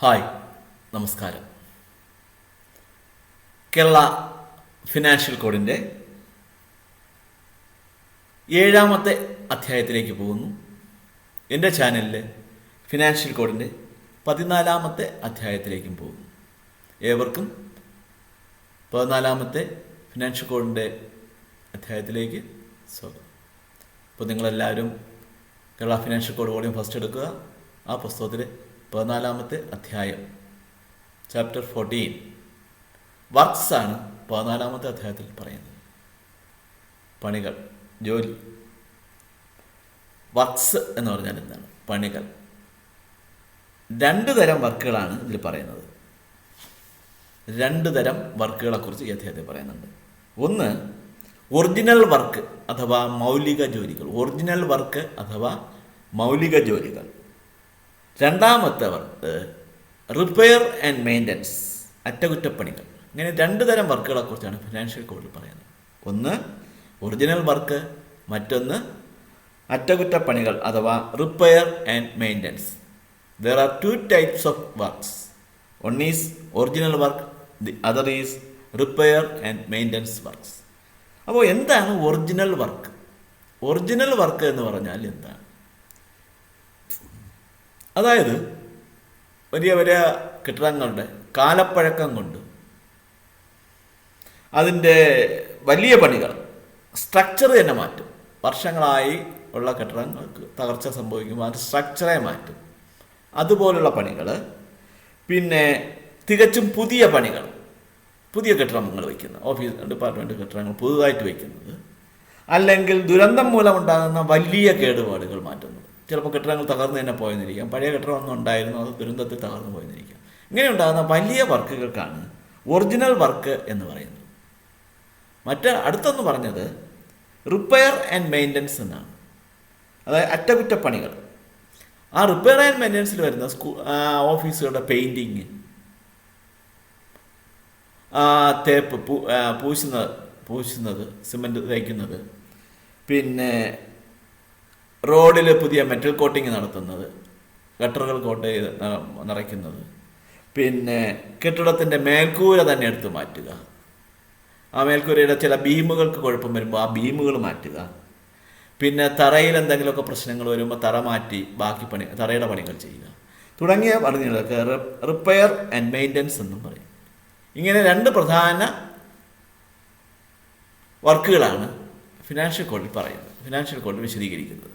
Hi, നമസ്കാരം. Kerala financial കോഡിൻ്റെ 7-ാമത്തെ അധ്യായത്തിലേക്ക് പോകുന്നു. എൻ്റെ ചാനലിൽ ഫിനാൻഷ്യൽ കോഡിൻ്റെ 14-ാമത്തെ അധ്യായത്തിലേക്കും പോകുന്നു. ഏവർക്കും 14-ാമത്തെ ഫിനാൻഷ്യൽ കോഡിൻ്റെ അധ്യായത്തിലേക്ക് സ്വാഗതം. അപ്പോൾ നിങ്ങളെല്ലാവരും Kerala financial code volume first എടുക്കുക. ആ പുസ്തകത്തിലെ 14-ാമത്തെ അധ്യായം, ചാപ്റ്റർ 14 വർക്ക്സ് ആണ് 14-ാമത്തെ അധ്യായത്തിൽ പറയുന്നത്. പണികൾ, ജോലി. വർക്ക്സ് എന്ന് പറഞ്ഞാൽ എന്താണ്? പണികൾ. 2 തരം വർക്കുകളാണ് ഇതിൽ പറയുന്നത്. 2 തരം വർക്കുകളെ കുറിച്ച് ഈ അധ്യായത്തിൽ പറയുന്നുണ്ട്. ഒന്ന്, ഒറിജിനൽ വർക്ക് അഥവാ മൗലിക ജോലികൾ. ഒറിജിനൽ വർക്ക് അഥവാ മൗലിക ജോലികൾ. 2-ാമത്തെ വർക്ക് റിപ്പയർ ആൻഡ് മെയിൻ്റനൻസ്, അറ്റകുറ്റപ്പണികൾ. ഇങ്ങനെ 2 തരം വർക്കുകളെ കുറിച്ചാണ് ഫിനാൻഷ്യൽ കോഡിൽ പറയുന്നത്. ഒന്ന് ഒറിജിനൽ വർക്ക്, മറ്റൊന്ന് അറ്റകുറ്റപ്പണികൾ അഥവാ repair and maintenance. There are 2 types of works. One is original work, the other is repair and maintenance works. അപ്പോൾ എന്താണ് ഒറിജിനൽ വർക്ക്? ഒറിജിനൽ വർക്ക് എന്ന് പറഞ്ഞാൽ എന്താണ്? അതായത് വലിയ വലിയ കെട്ടിടങ്ങളുടെ കാലപ്പഴക്കം കൊണ്ട് അതിൻ്റെ വലിയ പണികൾ, സ്ട്രക്ചർ തന്നെ മാറ്റും. വർഷങ്ങളായി ഉള്ള കെട്ടിടങ്ങൾക്ക് തകർച്ച സംഭവിക്കുമ്പോൾ അത് സ്ട്രക്ചറെ മാറ്റും. അതുപോലുള്ള പണികൾ. പിന്നെ തികച്ചും പുതിയ പണികൾ, പുതിയ കെട്ടിടങ്ങൾ വയ്ക്കുന്നത്, ഓഫീസ് ഡിപ്പാർട്ട്മെൻറ്റ് കെട്ടിടങ്ങൾ പുതുതായിട്ട് വയ്ക്കുന്നത്, അല്ലെങ്കിൽ ദുരന്തം മൂലമുണ്ടാകുന്ന വലിയ കേടുപാടുകൾ മാറ്റുന്നത്. ചിലപ്പോൾ കെട്ടിടങ്ങൾ തകർന്നു തന്നെ പോയെന്നിരിക്കാം, പഴയ കെട്ടിടം ഒന്നും ഉണ്ടായിരുന്നു, അത് ദുരന്തത്തിൽ തകർന്നു പോയെന്നിരിക്കാം. ഇങ്ങനെ ഉണ്ടാകുന്ന വലിയ വർക്കുകൾക്കാണ് ഒറിജിനൽ വർക്ക് എന്ന് പറയുന്നത്. അടുത്തൊന്ന് പറഞ്ഞത് റിപ്പയർ ആൻഡ് മെയിൻ്റനൻസ് എന്നാണ്. അതായത് അറ്റകുറ്റപ്പണികൾ. ആ റിപ്പയർ ആൻഡ് മെയിൻ്റനൻസിൽ വരുന്ന ഓഫീസുകളുടെ പെയിൻറ്റിങ്, തേപ്പ്, പൂശുന്നത്, സിമൻറ്റ് തേക്കുന്നത്, പിന്നെ റോഡിൽ പുതിയ മെറ്റൽ കോട്ടിങ് നടത്തുന്നത്, ഗട്ടറുകൾ കോട്ട് ചെയ്ത് നിറയ്ക്കുന്നത്, പിന്നെ കെട്ടിടത്തിൻ്റെ മേൽക്കൂര തന്നെ എടുത്ത് മാറ്റുക, ആ മേൽക്കൂരയുടെ ചില ബീമുകൾക്ക് കുഴപ്പം വരുമ്പോൾ ആ ബീമുകൾ മാറ്റുക, പിന്നെ തറയിൽ എന്തെങ്കിലുമൊക്കെ പ്രശ്നങ്ങൾ വരുമ്പോൾ തറ മാറ്റി ബാക്കി തറയുടെ പണികൾ ചെയ്യുക, തുടങ്ങിയ പണികളൊക്കെ റിപ്പയർ ആൻഡ് മെയിൻ്റനൻസ് എന്നും പറയും. ഇങ്ങനെ 2 പ്രധാന വർക്കുകളാണ് ഫിനാൻഷ്യൽ കോഡിൽ പറയുന്നത്, ഫിനാൻഷ്യൽ കോഡിൽ വിശദീകരിക്കുന്നത്.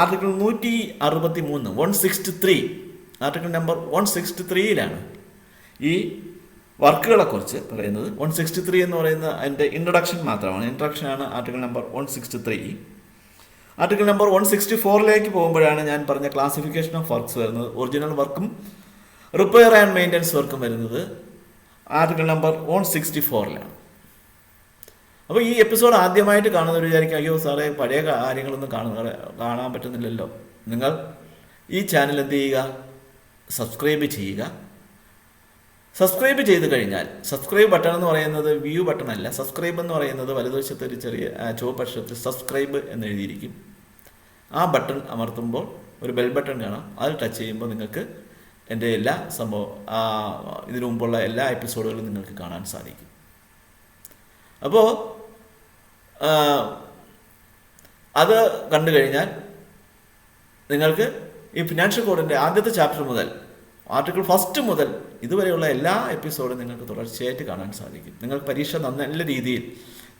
ആർട്ടിക്കിൾ 163 163 ആർട്ടിക്കിൾ നമ്പർ 163യിലാണ് ഈ വർക്കുകളെക്കുറിച്ച് പറയുന്നത്. 163 എന്ന് പറയുന്നത് അതിൻ്റെ ഇൻട്രൊഡക്ഷൻ മാത്രമാണ്. ഇൻട്രൊഡക്ഷനാണ് ആർട്ടിക്കിൾ നമ്പർ 163. ആർട്ടിക്കിൾ നമ്പർ 164ലേക്ക് പോകുമ്പോഴാണ് ഞാൻ പറഞ്ഞ ക്ലാസിഫിക്കേഷൻ ഓഫ് വർക്ക്സ് വരുന്നത്. ഒറിജിനൽ വർക്കും റിപ്പയർ ആൻഡ് മെയിൻ്റനൻസ് വർക്കും വരുന്നത് ആർട്ടിക്കിൾ നമ്പർ 164ലാണ്. അപ്പോൾ ഈ എപ്പിസോഡ് ആദ്യമായിട്ട് കാണുന്നവർ വിചാരിക്കും, അയ്യോ സാറേ പഴയ കാര്യങ്ങളൊന്നും കാണാൻ പറ്റുന്നില്ലല്ലോ. നിങ്ങൾ ഈ ചാനൽ എന്ത് ചെയ്യുക? സബ്സ്ക്രൈബ് ചെയ്യുക. സബ്സ്ക്രൈബ് ചെയ്ത് കഴിഞ്ഞാൽ, സബ്സ്ക്രൈബ് ബട്ടൺ എന്ന് പറയുന്നത് വ്യൂ ബട്ടൺ അല്ല, സബ്സ്ക്രൈബ് എന്ന് പറയുന്നത് വലതുവശത്ത് ഒരു ചെറിയ ചുവപ്പക്ഷരത്തിൽ സബ്സ്ക്രൈബ് എന്ന് എഴുതിയിരിക്കും. ആ ബട്ടൺ അമർത്തുമ്പോൾ ഒരു ബെൽ ബട്ടൺ കാണാം. അത് ടച്ച് ചെയ്യുമ്പോൾ നിങ്ങൾക്ക് എൻ്റെ എല്ലാ ഇതിനു മുമ്പുള്ള എല്ലാ എപ്പിസോഡുകളും നിങ്ങൾക്ക് കാണാൻ സാധിക്കും. അപ്പോൾ അത് കണ്ടു കഴിഞ്ഞാൽ നിങ്ങൾക്ക് ഈ ഫിനാൻഷ്യൽ കോഡിൻ്റെ ആദ്യത്തെ ചാപ്റ്റർ മുതൽ ആർട്ടിക്കിൾ 1 മുതൽ ഇതുവരെയുള്ള എല്ലാ എപ്പിസോഡും നിങ്ങൾക്ക് തുടർച്ചയായിട്ട് കാണാൻ സാധിക്കും. നിങ്ങൾക്ക് പരീക്ഷ നല്ല രീതിയിൽ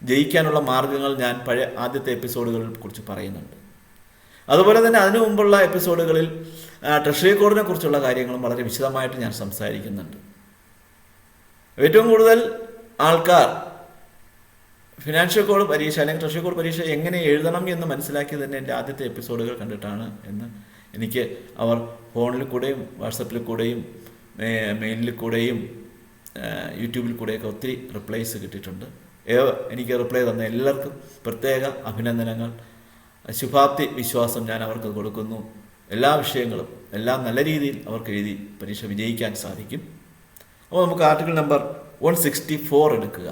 ജയിക്കാനുള്ള മാർഗ്ഗങ്ങൾ ഞാൻ ആദ്യത്തെ എപ്പിസോഡുകളെ കുറിച്ച് പറയുന്നുണ്ട്. അതുപോലെ തന്നെ അതിനു മുമ്പുള്ള എപ്പിസോഡുകളിൽ ട്രഷറി കോഡിനെ കുറിച്ചുള്ള കാര്യങ്ങളും വളരെ വിശദമായിട്ട് ഞാൻ സംസാരിക്കുന്നുണ്ട്. ഏറ്റവും കൂടുതൽ ആൾക്കാർ ഫിനാൻഷ്യൽ കോഡ് പരീക്ഷ അല്ലെങ്കിൽ ട്രഷറി കോഡ് പരീക്ഷ എങ്ങനെ എഴുതണം എന്ന് മനസ്സിലാക്കിയത് തന്നെ എൻ്റെ ആദ്യത്തെ എപ്പിസോഡുകൾ കണ്ടിട്ടാണ് എന്ന് എനിക്ക് അവർ ഫോണിൽ കൂടെയും വാട്സപ്പിൽ കൂടെയും മെയിലിൽ കൂടെയും യൂട്യൂബിൽ കൂടെയൊക്കെ ഒത്തിരി റിപ്ലൈസ് കിട്ടിയിട്ടുണ്ട്. എനിക്ക് റിപ്ലൈ തന്ന എല്ലാവർക്കും പ്രത്യേക അഭിനന്ദനങ്ങൾ, ശുഭാപ്തി വിശ്വാസം ഞാൻ അവർക്ക് കൊടുക്കുന്നു. എല്ലാ വിഷയങ്ങളും എല്ലാം നല്ല രീതിയിൽ അവർക്ക് എഴുതി പരീക്ഷ വിജയിക്കാൻ സാധിക്കും. അപ്പോൾ നമുക്ക് ആർട്ടിക്കിൾ നമ്പർ 164 എടുക്കുക.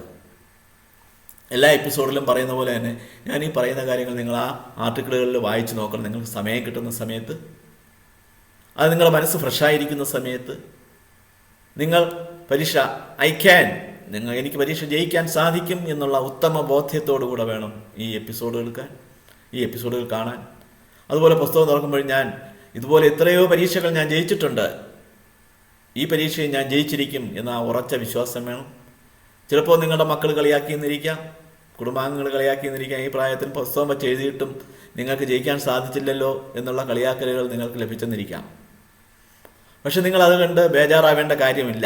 എല്ലാ എപ്പിസോഡിലും പറയുന്ന പോലെ തന്നെ ഞാൻ ഈ പറയുന്ന കാര്യങ്ങൾ നിങ്ങൾ ആ ആർട്ടിക്കിളുകളിൽ വായിച്ച് നോക്കണം. നിങ്ങൾക്ക് സമയം കിട്ടുന്ന സമയത്ത് അത് നിങ്ങളുടെ മനസ്സ് ഫ്രഷായിരിക്കുന്ന സമയത്ത് നിങ്ങൾ പരീക്ഷ എനിക്ക് പരീക്ഷ ജയിക്കാൻ സാധിക്കും എന്നുള്ള ഉത്തമ ബോധ്യത്തോടു വേണം ഈ എപ്പിസോഡുകൾ കാണാൻ. അതുപോലെ പുസ്തകം തുറക്കുമ്പോൾ ഇതുപോലെ എത്രയോ പരീക്ഷകൾ ഞാൻ ജയിച്ചിട്ടുണ്ട്, ഈ പരീക്ഷയിൽ ഞാൻ ജയിച്ചിരിക്കും എന്ന ഉറച്ച വിശ്വാസം വേണം. ചിലപ്പോൾ നിങ്ങളുടെ മക്കൾ കളിയാക്കിയെന്നിരിക്കാം, കുടുംബാംഗങ്ങൾ കളിയാക്കിയെന്നിരിക്കാം, ഈ പ്രായത്തിൽ പുസ്തകം വച്ച് എഴുതിയിട്ടും നിങ്ങൾക്ക് ജയിക്കാൻ സാധിച്ചില്ലല്ലോ എന്നുള്ള കളിയാക്കലുകൾ നിങ്ങൾക്ക് ലഭിച്ചെന്നിരിക്കാം. പക്ഷെ നിങ്ങൾ അത് കണ്ട് ബേജാറാവേണ്ട കാര്യമില്ല.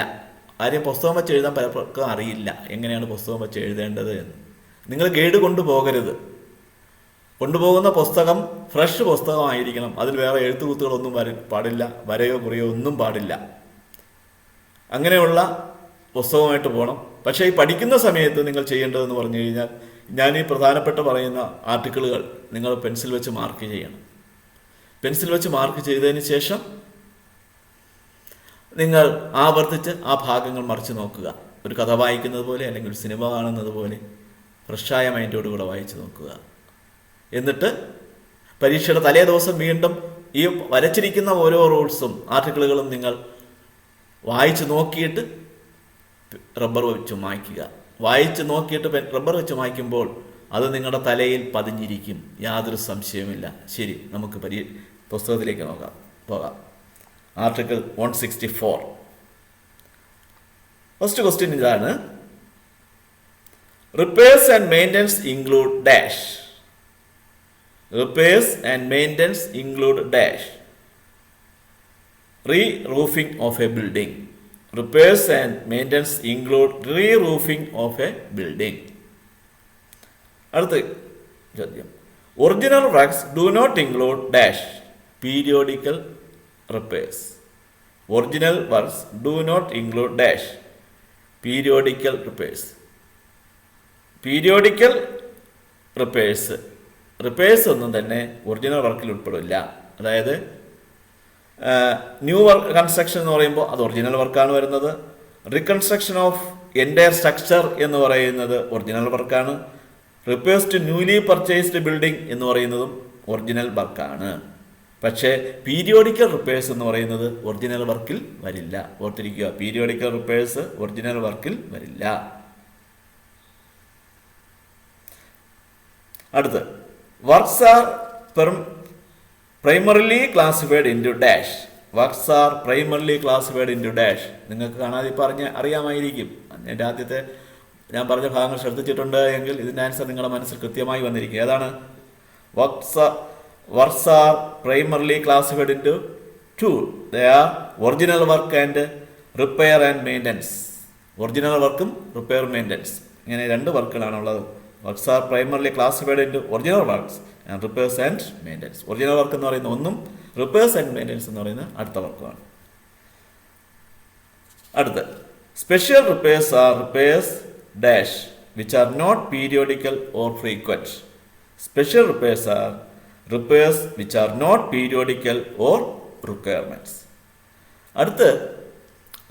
പുസ്തകം വച്ച് എഴുതാൻ പലർക്കും അറിയില്ല എങ്ങനെയാണ് പുസ്തകം വച്ച് എഴുതേണ്ടത് എന്ന്. നിങ്ങൾ ഗൈഡ് കൊണ്ടുപോകരുത്. കൊണ്ടുപോകുന്ന പുസ്തകം ഫ്രഷ് പുസ്തകമായിരിക്കണം. അതിൽ വേറെ എഴുത്തുകുത്തുകളൊന്നും പാടില്ല, വരയോ കുറിയോ ഒന്നും പാടില്ല. അങ്ങനെയുള്ള പുസ്തകമായിട്ട് പോകണം. പക്ഷേ ഈ പഠിക്കുന്ന സമയത്ത് നിങ്ങൾ ചെയ്യേണ്ടതെന്ന് പറഞ്ഞു കഴിഞ്ഞാൽ, ഞാൻ ഈ പ്രധാനപ്പെട്ട പറയുന്ന ആർട്ടിക്കിളുകൾ നിങ്ങൾ പെൻസിൽ വെച്ച് മാർക്ക് ചെയ്യണം. പെൻസിൽ വെച്ച് മാർക്ക് ചെയ്തതിന് ശേഷം നിങ്ങൾ ആവർത്തിച്ച് ആ ഭാഗങ്ങൾ മറിച്ച് നോക്കുക. ഒരു കഥ വായിക്കുന്നത് പോലെ അല്ലെങ്കിൽ ഒരു സിനിമ കാണുന്നത് പോലെ ഫ്രഷായ മൈൻഡോടുകൂടെ വായിച്ച് നോക്കുക. എന്നിട്ട് പരീക്ഷയുടെ തലേ ദിവസം വീണ്ടും ഈ വരച്ചിരിക്കുന്ന ഓരോ റൂൾസും ആർട്ടിക്കിളുകളും നിങ്ങൾ വായിച്ച് നോക്കിയിട്ട് റബ്ബർ വെച്ച് മായ്ക്കുക. വായിച്ച് നോക്കിയിട്ട് റബ്ബർ വെച്ച് മായ്ക്കുമ്പോൾ അത് നിങ്ങളുടെ തലയിൽ പതിഞ്ഞിരിക്കും, യാതൊരു സംശയവുമില്ല. ശരി, നമുക്ക് പുസ്തകത്തിലേക്ക് പോകാം. ആർട്ടിക്കിൾ 164. ഫസ്റ്റ് ക്വസ്റ്റ്യൻ ഇതാണ്: repairs and maintenance include dash. Repairs and maintenance include dash. Re-roofing of a building. Repairs and maintenance include re-roofing of a building. അടുത്ത ചോദ്യം: Original works do not include dash. Periodical repairs. Original works do not include dash. Periodical repairs. Periodical repairs ഒന്നും തന്നെ original വർക്കിൽ ഉൾപ്പെടില്ല. അതായത് new construction എന്ന് പറയുമ്പോൾ അത് original വർക്കാണ് വരുന്നത്. റീകൺസ്ട്രക്ഷൻ ഓഫ് എൻ്റയർ സ്ട്രക്ചർ എന്ന് പറയുന്നത് ഒറിജിനൽ വർക്കാണ്. Repairs to newly purchased building എന്ന് പറയുന്നതും ഒറിജിനൽ വർക്കാണ്. പക്ഷേ പീരിയോഡിക്കൽ റിപ്പയർസ് എന്ന് പറയുന്നത് ഒറിജിനൽ വർക്കിൽ വരില്ല. ഓർത്തിരിക്കുക, പീരിയോഡിക്കൽ റിപ്പയർസ് ഒറിജിനൽ വർക്കിൽ വരില്ല. അടുത്ത്: Works are primarily classified into dash. Works are primarily classified into dash. നിങ്ങൾക്ക് കാണാതെ അറിയാമായിരിക്കും. എൻ്റെ ആദ്യത്തെ ഞാൻ പറഞ്ഞ ഭാഗങ്ങൾ ശ്രദ്ധിച്ചിട്ടുണ്ട് എങ്കിൽ ഇതിൻ്റെ ആൻസർ നിങ്ങളുടെ മനസ്സിൽ കൃത്യമായി വന്നിരിക്കും. ഏതാണ്? Works are primarily classified into two. They are original work and repair and maintenance. Original വർക്കും റിപ്പയർ മെയിൻ്റനൻസ്, ഇങ്ങനെ രണ്ട് വർക്കുകളാണുള്ളത്. Works are primarily classified into original works and repairs and maintenance. Original work എന്ന് പറയുന്ന ഒന്നും റിപ്പയർസ് ആൻഡ് മെയിൻ്റനൻസ് എന്ന് പറയുന്ന അടുത്ത വർക്കുമാണ്. അടുത്ത്: special repairs are repairs dash which are not periodical or frequent. Special repairs are repairs which are not periodical or requirements. അടുത്ത്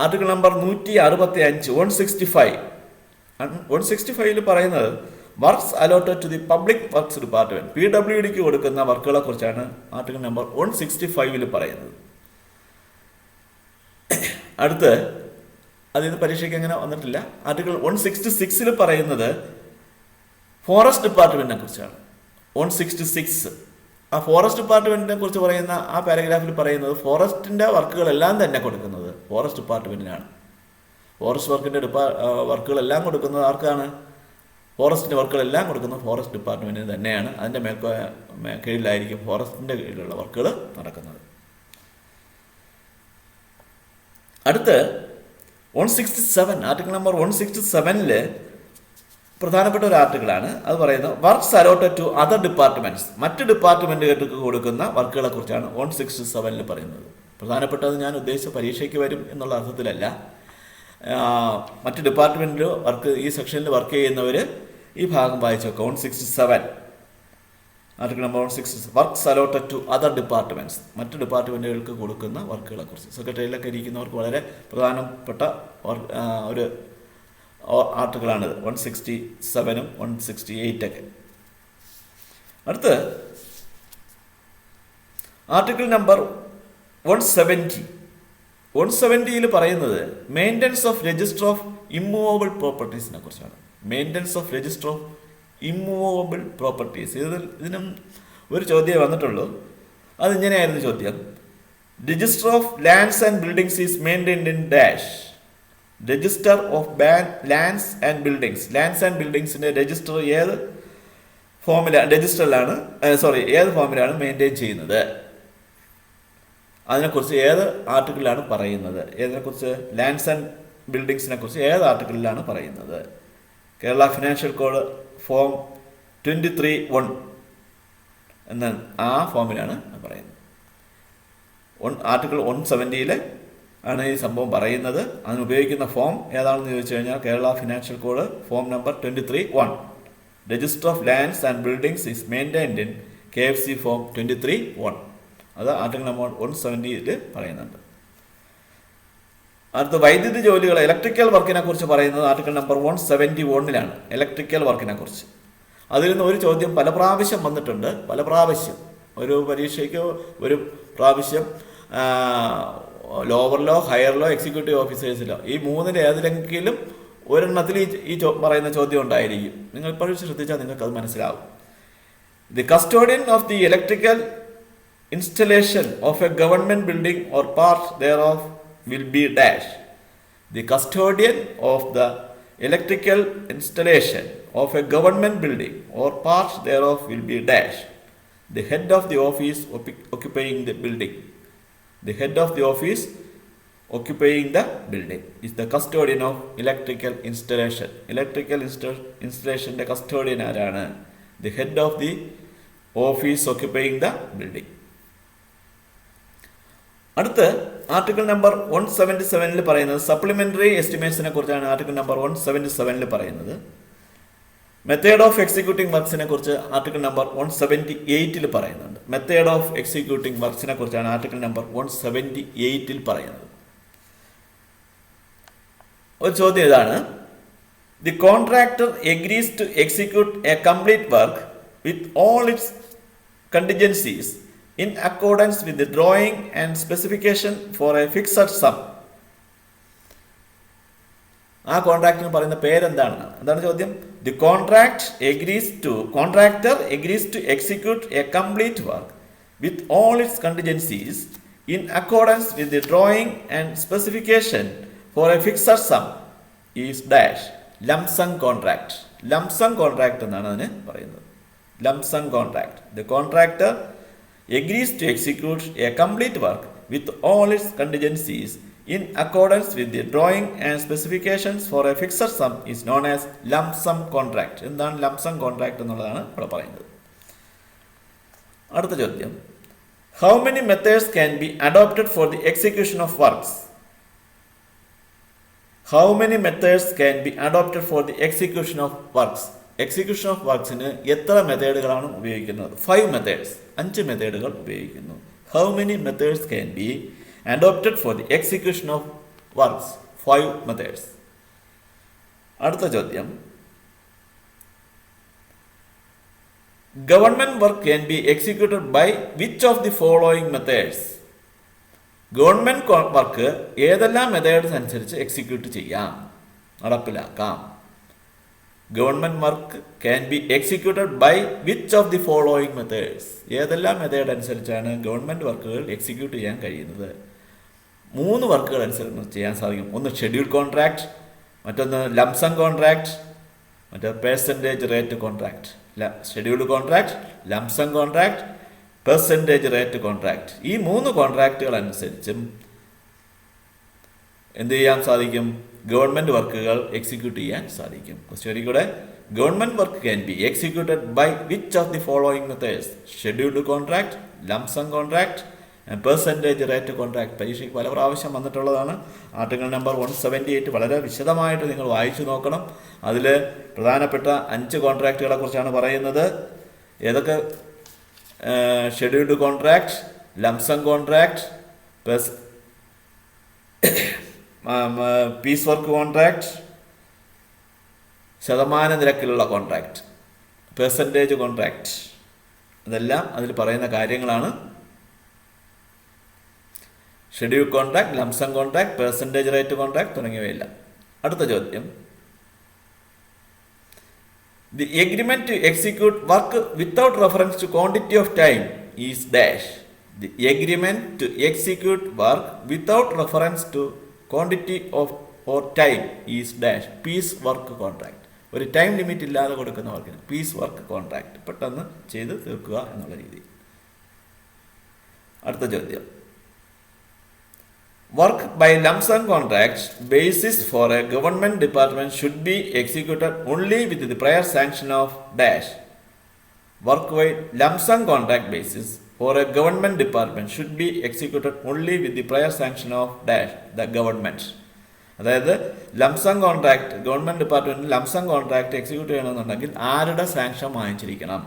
article number 165 165. 165 പറയുന്നത് works allotted to the public works department, PWDക്ക് കൊടുക്കുന്ന വർക്കുകളെ കുറിച്ചാണ് ആർട്ടിക്കിൾ നമ്പർ 165 പറയുന്നത്. അടുത്ത് അതിന് പരീക്ഷയ്ക്ക് അങ്ങനെ വന്നിട്ടില്ല. ആർട്ടിക്കിൾ 166 പറയുന്നത് ഫോറസ്റ്റ് ഡിപ്പാർട്ട്മെന്റിനെ കുറിച്ചാണ്. 166 ആ ഫോറസ്റ്റ് ഡിപ്പാർട്ട്മെന്റിനെ കുറിച്ച് പറയുന്ന ആ പാരഗ്രാഫിൽ പറയുന്നത് ഫോറസ്റ്റിന്റെ വർക്കുകളെല്ലാം തന്നെ കൊടുക്കുന്നത് ഫോറസ്റ്റ് ഡിപ്പാർട്ട്മെന്റിനാണ്. ഫോറസ്റ്റ് വർക്കുകളെല്ലാം കൊടുക്കുന്നത് ആർക്കാണ്? ഫോറസ്റ്റിൻ്റെ വർക്കുകളെല്ലാം കൊടുക്കുന്നത് ഫോറസ്റ്റ് ഡിപ്പാർട്ട്മെൻറ്റിന് തന്നെയാണ്. അതിൻ്റെ കീഴിലായിരിക്കും ഫോറസ്റ്റിൻ്റെ കീഴിലുള്ള വർക്കുകൾ നടക്കുന്നത്. അടുത്ത് 167 ആർട്ടിക്കിൾ നമ്പർ 167 പ്രധാനപ്പെട്ട ഒരു ആർട്ടിക്കിളാണ്. അത് പറയുന്നത് works allotted to other departments. മറ്റ് ഡിപ്പാർട്ട്മെൻറ്റുകൾക്ക് കൊടുക്കുന്ന വർക്കുകളെ കുറിച്ചാണ് 167 പറയുന്നത്. പ്രധാനപ്പെട്ടത് ഞാൻ ഉദ്ദേശിച്ച പരീക്ഷയ്ക്ക് വരും എന്നുള്ള അർത്ഥത്തിലല്ല. മറ്റ് ഡിപ്പാർട്ട്മെൻറ്റിൽ ഈ സെക്ഷനിൽ വർക്ക് ചെയ്യുന്നവർ ഈ ഭാഗം വായിച്ചു നോക്കുക. 167 article number 166 works allotted to other departments. മറ്റ് ഡിപ്പാർട്ട്മെൻറ്റുകൾക്ക് കൊടുക്കുന്ന വർക്കുകളെ കുറിച്ച്. സെക്രട്ടറിയിലൊക്കെ ഇരിക്കുന്നവർക്ക് വളരെ പ്രധാനപ്പെട്ട ഒരു ആർട്ടിക്കിളാണിത്. 167 168. അടുത്ത് ആർട്ടിക്കിൾ നമ്പർ 170 പറയുന്നത് maintenance of register of immovable പ്രോപ്പർട്ടീസിനെ കുറിച്ചാണ്. Maintenance of register of immovable properties. ഇതിനും ഒരു ചോദ്യം വന്നിട്ടുള്ളൂ. അതിങ്ങനെയായിരുന്നു ചോദ്യം. Register of lands and buildings is maintained in dash. Register of lands and buildings. Lands and ബിൽഡിങ്സിന്റെ രജിസ്റ്റർ ഏത് ഫോമിലാണ് മെയിൻറ്റെയിൻ ചെയ്യുന്നത്? അതിനെക്കുറിച്ച് ഏത് ആർട്ടിക്കിളിലാണ് പറയുന്നത്? ഏതിനെക്കുറിച്ച്? ലാൻഡ്സ് ആൻഡ് ബിൽഡിങ്സിനെ കുറിച്ച് ഏത് ആർട്ടിക്കിളിലാണ് പറയുന്നത്? കേരള ഫിനാൻഷ്യൽ കോഡ് ഫോം 23(1) എന്ന ആ ഫോമിലാണ് പറയുന്നത്. ആർട്ടിക്കിൾ 170 ആണ് ഈ സംഭവം പറയുന്നത്. അതിനുപയോഗിക്കുന്ന ഫോം ഏതാണെന്ന് ചോദിച്ചു കഴിഞ്ഞാൽ Kerala financial code form number 23(1). Register of lands and buildings is maintained in KFC form 23(1). അത് ആർട്ടിക്കിൾ നമ്പർ 170 പറയുന്നുണ്ട്. അടുത്ത വൈദ്യുതി ജോലികൾ, ഇലക്ട്രിക്കൽ വർക്കിനെ കുറിച്ച് പറയുന്നത് ആർട്ടിക്കിൾ നമ്പർ 171 ഇലക്ട്രിക്കൽ വർക്കിനെ കുറിച്ച്. അതിൽ നിന്ന് ഒരു ചോദ്യം പല പ്രാവശ്യം വന്നിട്ടുണ്ട്. ഒരു പരീക്ഷയ്ക്ക് ഒരു പ്രാവശ്യം ലോവറിലോ ഹയറിലോ എക്സിക്യൂട്ടീവ് ഓഫീസേഴ്സിലോ ഈ മൂന്നിൽ ഏതിലെങ്കിലും ഒരെണ്ണത്തിൽ ഈ പറയുന്ന ചോദ്യം ഉണ്ടായിരിക്കും. നിങ്ങൾ ഇപ്പോഴും ശ്രദ്ധിച്ചാൽ നിങ്ങൾക്ക് അത് മനസ്സിലാവും. The custodian of the electrical installation of a government building or part thereof will be dash. The custodian of the electrical installation of a government building or part thereof will be dash. The head of the office occupying the building. The head of the office occupying the building is the custodian of electrical installation. Electrical installation the custodian ആരാണ്? The head of the office occupying the building. അടുത്ത് article number 177 പറയുന്നത് supplementary എസ്റ്റിമേറ്റ്സിനെ കുറിച്ചാണ്. Article number 177 പറയുന്നത് method of executing വർക്ക്സിനെ കുറിച്ച് article number 178 പറയുന്നുണ്ട്. Method of executing വർക്ക്സിനെ കുറിച്ചാണ് article number 178 പറയുന്നത്. ഒരു ചോദ്യം ഇതാണ്: the contractor agrees to execute a complete work with all its contingencies in accordance with the drawing and specification for a fixed sum. ആ കോൺട്രാക്ടിന് പറയുന്ന പേരെന്താണ്? എന്താണ് ചോദ്യം? The contractor agrees to execute a complete work with all its contingencies in accordance with the drawing and specification for a fixed sum is dash. Lump sum contract. Lump sum contract എന്നാണ് അതിന് പറയുന്നത്. Lump sum contract. The contractor agrees to execute a complete work with all its contingencies in accordance with the drawing and specifications for a fixed sum is known as lump sum contract. എന്താണ് lump sum contract എന്നുള്ളതാണ് ഇവിടെ പറയുന്നത്. അടുത്ത ചോദ്യം: How many methods can be adopted for the execution of works? How many methods can be adopted for the execution of works? Execution of വർക്ക്സിന് എത്ര മെത്തേഡുകളാണ് ഉപയോഗിക്കുന്നത്? 5 മെത്തേഡ്സ്. 5 മെത്തേഡുകൾ ഉപയോഗിക്കുന്നു. How many methods can be adopted for the execution of works? 5 methods. അടുത്ത ചോദ്യം: government work can be executed by which of the following methods? Government work ഏതെല്ലാം methods അനുസരിച്ച് എക്സിക്യൂട്ട് ചെയ്യാം, നടപ്പിലാക്കാം? Government work can be executed by which of the following methods? ഏതെല്ലാം method അനുസരിച്ചാണ് government വർക്കുകൾ execute ചെയ്യാൻ കഴിയുന്നത്? 3 വർക്കുകൾ അനുസരിച്ച് ചെയ്യാൻ സാധിക്കും. ഒന്ന് ഷെഡ്യൂൾഡ് കോൺട്രാക്ട്, മറ്റൊന്ന് ലംസം കോൺട്രാക്ട്, മറ്റൊന്ന് percentage rate contract. Scheduled contract, lump sum contract, percentage rate contract. ഈ 3 കോൺട്രാക്റ്റുകൾ അനുസരിച്ചും എന്ത് ചെയ്യാൻ സാധിക്കും? ഗവൺമെന്റ് വർക്കുകൾ എക്സിക്യൂട്ട് ചെയ്യാൻ സാധിക്കും. ക്വസ്റ്റ്യൻ കൂടെ: government work can be executed by which of the following methods? Scheduled contract, lump sum contract, percentage rate contract. പരീക്ഷയ്ക്ക് പല പ്രാവശ്യം വന്നിട്ടുള്ളതാണ്. ആർട്ടിക്കിൾ നമ്പർ 178 വളരെ വിശദമായിട്ട് നിങ്ങൾ വായിച്ചു നോക്കണം. അതിൽ പ്രധാനപ്പെട്ട 5 കോൺട്രാക്റ്റുകളെ കുറിച്ചാണ് പറയുന്നത്. ഏതൊക്കെ? Scheduled contract, lump sum contract, piece work contract, ശതമാന നിരക്കിലുള്ള കോൺട്രാക്ട്, പെർസെൻറ്റേജ് കോൺട്രാക്ട്. ഇതെല്ലാം അതിൽ പറയുന്ന കാര്യങ്ങളാണ്. Schedule contract, lump sum contract, percentage rate contract തുടങ്ങിയവയില്ല. അടുത്ത ചോദ്യം, the agreement to execute work without reference to quantity of time is dash. The agreement to execute work without reference to quantity of or time is dash. Piece work contract. ഒരു time limit ഇല്ലാതെ കൊടുക്കുന്ന വർക്കിന് piece work contract, പെട്ടെന്ന് ചെയ്ത് തീർക്കുക എന്നുള്ള രീതി. അടുത്ത ചോദ്യം, work by lump sum contract basis for a government department should be executed only with the prior sanction of dash. Work by lump sum contract basis for a government department should be executed only with the prior sanction of dash the government. അതായത് lump sum contract, government ഡിപ്പാർട്ട്മെന്റിൽ lump sum contract execute ചെയ്യണമെന്നുണ്ടെങ്കിൽ ആരുടെ sanction വാങ്ങിച്ചിരിക്കണം?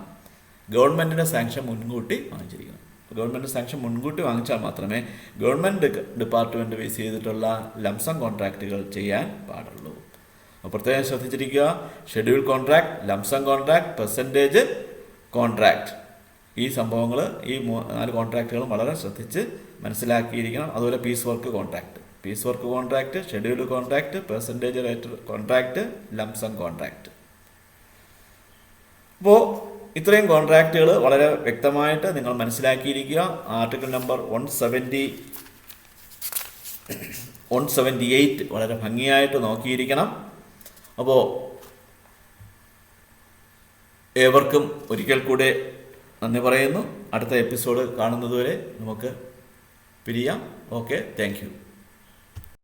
ഗവൺമെന്റിന്റെ sanction മുൻകൂട്ടി വാങ്ങിച്ചിരിക്കണം. Government sanction മുൻകൂട്ടി വാങ്ങിച്ചാൽ മാത്രമേ government department base ചെയ്തിട്ടുള്ള ലംസം കോൺട്രാക്റ്റുകൾ ചെയ്യാൻ പാടുള്ളൂ. പ്രത്യേകം ശ്രദ്ധിച്ചിരിക്കുക, schedule contract, lump sum contract, percentage contract, ഈ സംഭവങ്ങൾ, ഈ 4 കോൺട്രാക്റ്റുകളും വളരെ ശ്രദ്ധിച്ച് മനസ്സിലാക്കിയിരിക്കണം. അതുപോലെ piece work contract, piece work contract, schedule contract, percentage rate contract, lump sum contract. അപ്പോൾ ഇത്രയും കോൺട്രാക്റ്റുകൾ വളരെ വ്യക്തമായിട്ട് നിങ്ങൾ മനസ്സിലാക്കിയിരിക്കുക. ആർട്ടിക്കിൾ നമ്പർ 178 വളരെ ഭംഗിയായിട്ട് നോക്കിയിരിക്കണം. അപ്പോൾ ഏവർക്കും ഒരിക്കൽ കൂടെ നന്ദി പറയുന്നു. അടുത്ത എപ്പിസോഡ് കാണുന്നതുവരെ നമുക്ക് പിരിയാം. Okay, thank you.